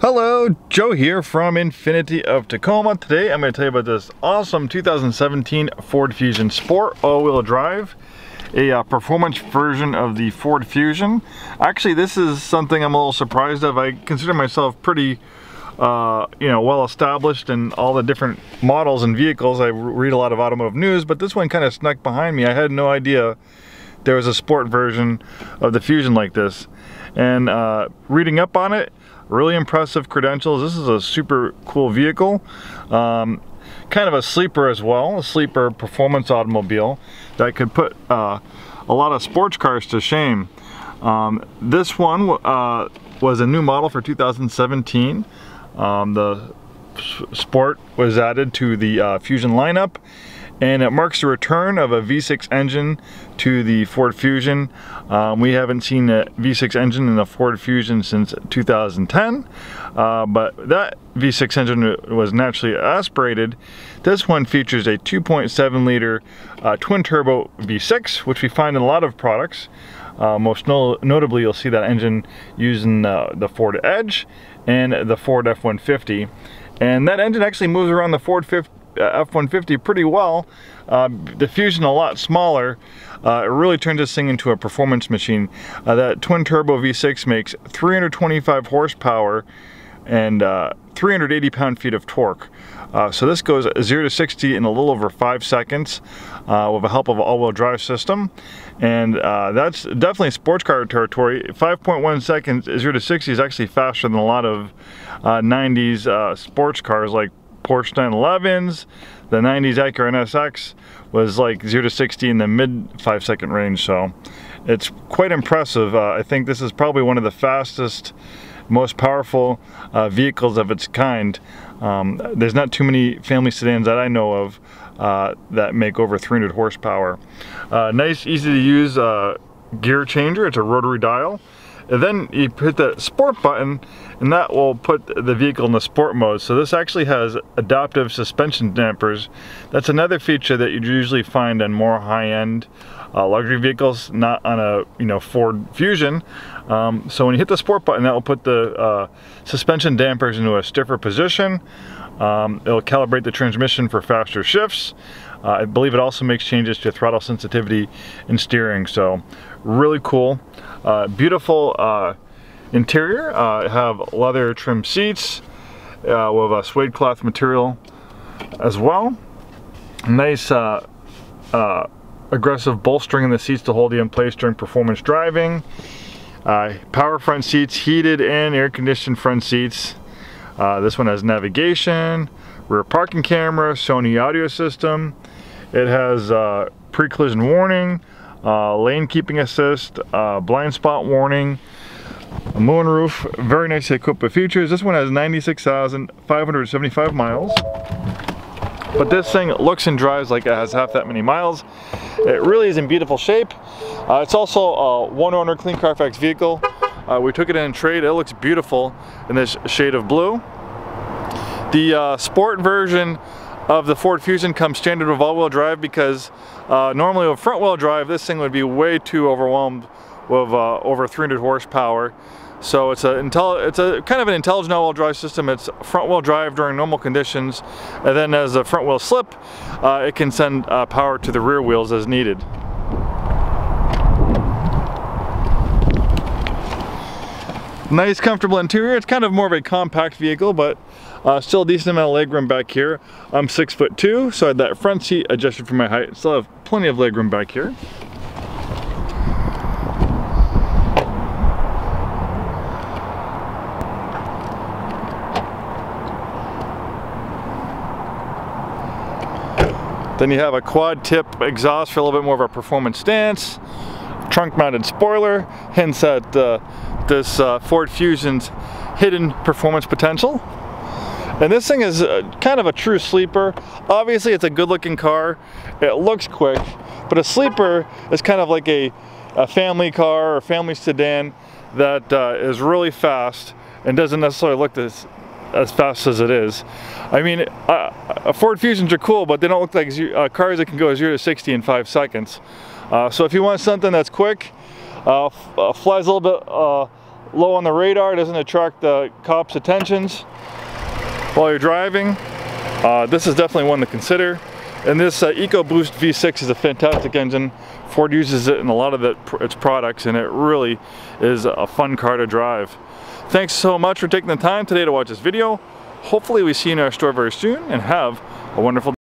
Hello, Joe here from Infiniti of Tacoma. Today I'm going to tell you about this awesome 2017 Ford Fusion Sport all-wheel drive, a performance version of the Ford Fusion. Actually, this is something I'm a little surprised of. I consider myself pretty well established in all the different models and vehicles. I read a lot of automotive news, but this one kind of snuck behind me. I had no idea there was a sport version of the Fusion like this. And reading up on it, really impressive credentials. This is a super cool vehicle. Kind of a sleeper as well, a sleeper performance automobile that could put a lot of sports cars to shame. This one was a new model for 2017. The Sport was added to the Fusion lineup, and it marks the return of a V6 engine to the Ford Fusion. We haven't seen a V6 engine in a Ford Fusion since 2010, but that V6 engine was naturally aspirated. This one features a 2.7 liter twin turbo V6, which we find in a lot of products. Most notably, you'll see that engine used in the Ford Edge and the Ford F-150. And that engine actually moves around the Ford F-150 pretty well. The Fusion a lot smaller. It really turns this thing into a performance machine. That twin turbo V6 makes 325 horsepower and 380 pound-feet of torque. So this goes 0 to 60 in a little over 5 seconds with the help of an all-wheel drive system. And that's definitely sports car territory. 5.1 seconds 0 to 60 is actually faster than a lot of 90s sports cars like Porsche 911s. The 90s Acura NSX was like 0 to 60 in the mid 5-second range, so it's quite impressive. I think this is probably one of the fastest, most powerful vehicles of its kind. There's not too many family sedans that I know of that make over 300 horsepower. Nice, easy to use gear changer. It's a rotary dial. And then you hit the sport button and that will put the vehicle in the sport mode. So this actually has adaptive suspension dampers. That's another feature that you'd usually find on more high-end luxury vehicles, not on a Ford Fusion. So when you hit the sport button, that will put the suspension dampers into a stiffer position. It'll calibrate the transmission for faster shifts. I believe it also makes changes to throttle sensitivity and steering, so really cool. Beautiful interior. Have leather trim seats with a suede cloth material as well. Nice aggressive bolstering in the seats to hold you in place during performance driving. Power front seats, heated and air conditioned front seats. This one has navigation, rear parking camera, Sony audio system. It has pre-collision warning, lane keeping assist, blind spot warning, a moonroof. Very nicely equipped with features. This one has 96,575 miles. But this thing looks and drives like it has half that many miles. It really is in beautiful shape. It's also a one-owner Clean Carfax vehicle. We took it in trade. It looks beautiful in this shade of blue. The sport version of the Ford Fusion comes standard with all-wheel drive because normally with front-wheel drive this thing would be way too overwhelmed with over 300 horsepower. So it's a kind of an intelligent all-wheel drive system. It's front-wheel drive during normal conditions, and then as the front wheel slip, it can send power to the rear wheels as needed. Nice, comfortable interior. It's kind of more of a compact vehicle, but still a decent amount of legroom back here. I'm 6'2", so I had that front seat adjusted for my height. Still have plenty of legroom back here. Then you have a quad tip exhaust for a little bit more of a performance stance. Trunk mounted spoiler, hints at this Ford Fusion's hidden performance potential. And this thing is kind of a true sleeper. Obviously it's a good looking car, it looks quick, but a sleeper is kind of like a family car or family sedan that is really fast and doesn't necessarily look as fast as it is. I mean, Ford Fusions are cool, but they don't look like cars that can go 0 to 60 in 5 seconds. So if you want something that's quick, flies a little bit low on the radar, doesn't attract the cops' attentions while you're driving. This is definitely one to consider. And this EcoBoost V6 is a fantastic engine. Ford uses it in a lot of its products, and it really is a fun car to drive. Thanks so much for taking the time today to watch this video. Hopefully we see you in our store very soon, and have a wonderful day.